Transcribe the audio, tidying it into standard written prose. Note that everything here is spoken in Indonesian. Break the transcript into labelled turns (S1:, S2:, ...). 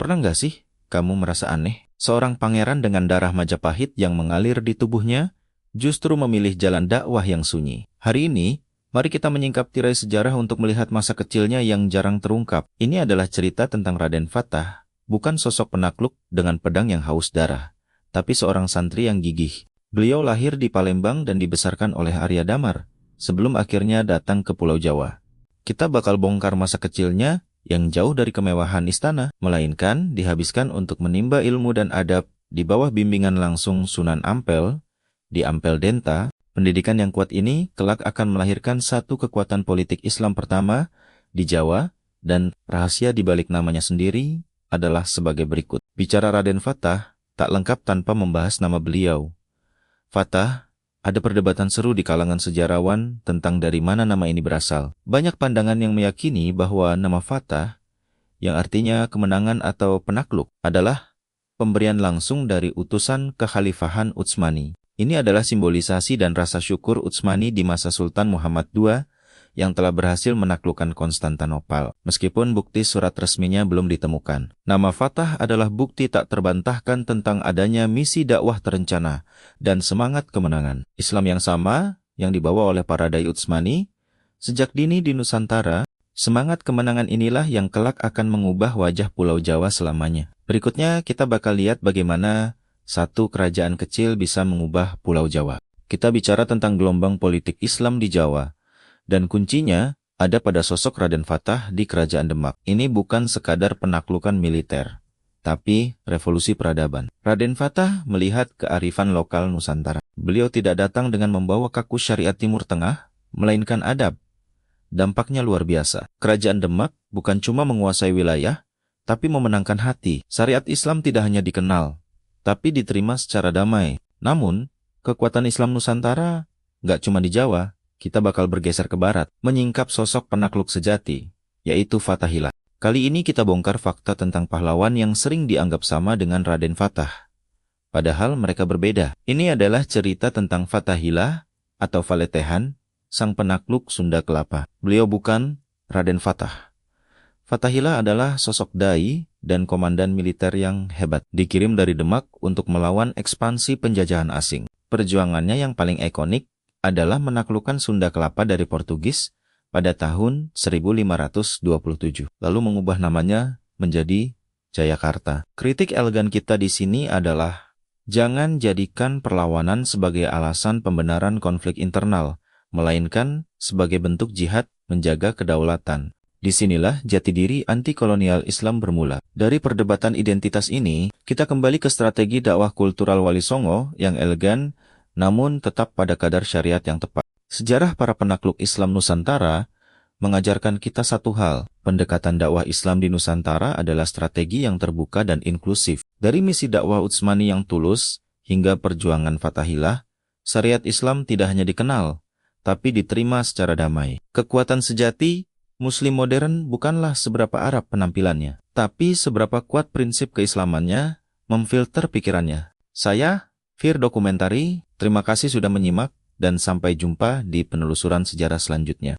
S1: Pernah nggak sih kamu merasa aneh? Seorang pangeran dengan darah Majapahit yang mengalir di tubuhnya justru memilih jalan dakwah yang sunyi. Hari ini, mari kita menyingkap tirai sejarah untuk melihat masa kecilnya yang jarang terungkap. Ini adalah cerita tentang Raden Fatah, bukan sosok penakluk dengan pedang yang haus darah, tapi seorang santri yang gigih. Beliau lahir di Palembang dan dibesarkan oleh Arya Damar, sebelum akhirnya datang ke Pulau Jawa. Kita bakal bongkar masa kecilnya yang jauh dari kemewahan istana, melainkan dihabiskan untuk menimba ilmu dan adab di bawah bimbingan langsung Sunan Ampel, di Ampel Denta. Pendidikan yang kuat ini kelak akan melahirkan satu kekuatan politik Islam pertama di Jawa, dan rahasia di balik namanya sendiri adalah sebagai berikut. Bicara Raden Fatah, tak lengkap tanpa membahas nama beliau. Fatah, ada perdebatan seru di kalangan sejarawan tentang dari mana nama ini berasal. Banyak pandangan yang meyakini bahwa nama Fatah, yang artinya kemenangan atau penakluk, adalah pemberian langsung dari utusan kekhalifahan Utsmani. Ini adalah simbolisasi dan rasa syukur Utsmani di masa Sultan Muhammad II yang telah berhasil menaklukkan Konstantinopel, meskipun bukti surat resminya belum ditemukan. Nama Fatah adalah bukti tak terbantahkan tentang adanya misi dakwah terencana dan semangat kemenangan. Islam yang sama, yang dibawa oleh para dai Utsmani, sejak dini di Nusantara, semangat kemenangan inilah yang kelak akan mengubah wajah Pulau Jawa selamanya. Berikutnya kita bakal lihat bagaimana satu kerajaan kecil bisa mengubah Pulau Jawa. Kita bicara tentang gelombang politik Islam di Jawa, dan kuncinya ada pada sosok Raden Fatah di Kerajaan Demak. Ini bukan sekadar penaklukan militer, tapi revolusi peradaban. Raden Fatah melihat kearifan lokal Nusantara. Beliau tidak datang dengan membawa kaku syariat Timur Tengah, melainkan adab. Dampaknya luar biasa. Kerajaan Demak bukan cuma menguasai wilayah, tapi memenangkan hati. Syariat Islam tidak hanya dikenal, tapi diterima secara damai. Namun, kekuatan Islam Nusantara nggak cuma di Jawa. Kita bakal bergeser ke barat, menyingkap sosok penakluk sejati, yaitu Fathahilah. Kali ini kita bongkar fakta tentang pahlawan yang sering dianggap sama dengan Raden Fatah. Padahal mereka berbeda. Ini adalah cerita tentang Fathahilah atau Faletehan, sang penakluk Sunda Kelapa. Beliau bukan Raden Fatah. Fathahilah adalah sosok dai dan komandan militer yang hebat, dikirim dari Demak untuk melawan ekspansi penjajahan asing. Perjuangannya yang paling ikonik adalah menaklukkan Sunda Kelapa dari Portugis pada tahun 1527, lalu mengubah namanya menjadi Jayakarta. Kritik elegan kita di sini adalah, jangan jadikan perlawanan sebagai alasan pembenaran konflik internal, melainkan sebagai bentuk jihad menjaga kedaulatan. Disinilah jati diri anti-kolonial Islam bermula. Dari perdebatan identitas ini, kita kembali ke strategi dakwah kultural Wali Songo yang elegan, namun tetap pada kadar syariat yang tepat. Sejarah para penakluk Islam Nusantara mengajarkan kita satu hal. Pendekatan dakwah Islam di Nusantara adalah strategi yang terbuka dan inklusif. Dari misi dakwah Utsmani yang tulus hingga perjuangan Fathahilah, syariat Islam tidak hanya dikenal, tapi diterima secara damai. Kekuatan sejati Muslim modern bukanlah seberapa Arab penampilannya, tapi seberapa kuat prinsip keislamannya memfilter pikirannya. Saya, Fir Dokumentari, terima kasih sudah menyimak dan sampai jumpa di penelusuran sejarah selanjutnya.